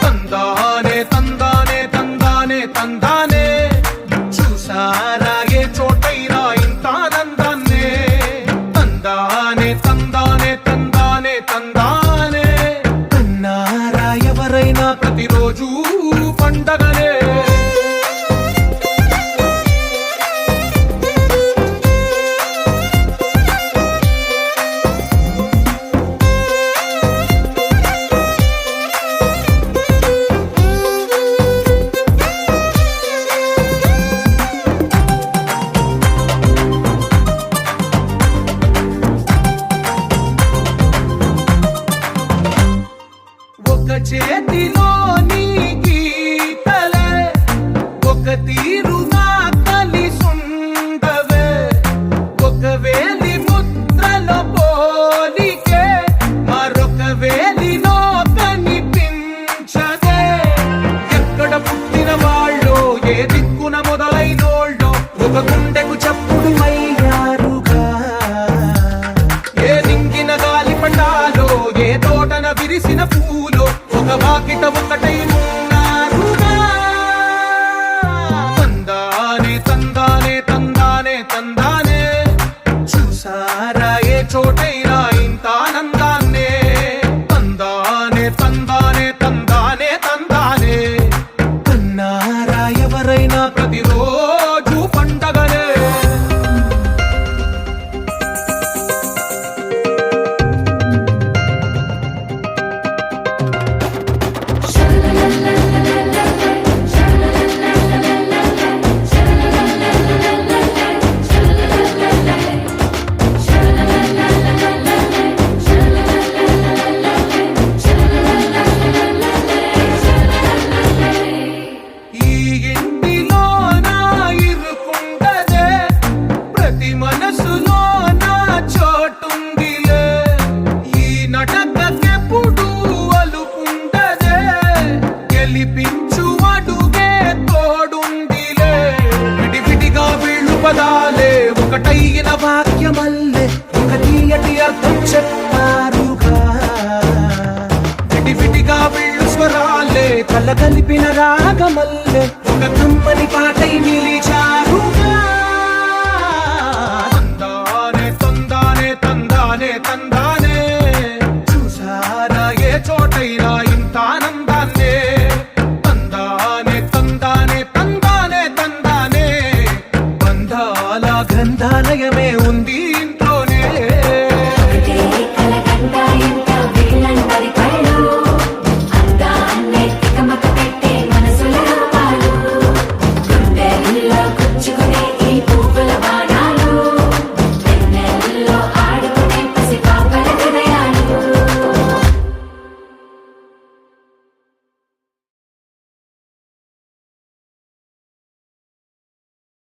తందానే తందానే తందానే తందానే చూసారా ఏ చోటైనా ఇంత ఆనందాన్నే తందానే తందానే తందానే తందానే అన్నారా ఎవరైనా ప్రతిరోజు పండగనే ఒక చేతిలోని గీతలే ఒక తీరుగా కలిసుండవే ఒక వేలి ముద్రల పోలికే మరొక వేలిలో కనిపించదే ఎక్కడ పుట్టిన వాళ్ళో ఏ దిక్కున మొదలైనోళ్ళో ఒక గుండెకు చప్పుడు అయ్యారుగా ఏ దింగిన గాలి పటాలో ఏ తోటన విరిసిన పూలో ఒక వాకిట ఒకటై ఉన్నారుగా తందానే తందానే తందానే తందానే చూసారా ఏ చోటైనా ఇంత ఆనందాన్నే తందానే తందానే తందానే తందానే అన్నారా ఎవరైనా ప్రతిరోజు పండగనే మనసులో నా చోటుందిలే ఈ నటకెప్పుడు అలుకుండదే గెలిపించు అడుగే తోడుందిలే విడివిడిగా వీళ్ళు పదాలే ఒకటైన వాక్యమల్లే ఒక తీయటి అర్థం చెప్పారుగా విడివిడిగా వీళ్ళు స్వరాలే కల కలిపిన రాగమల్లే ఒక కమ్మని పాటై నిలిచారుగా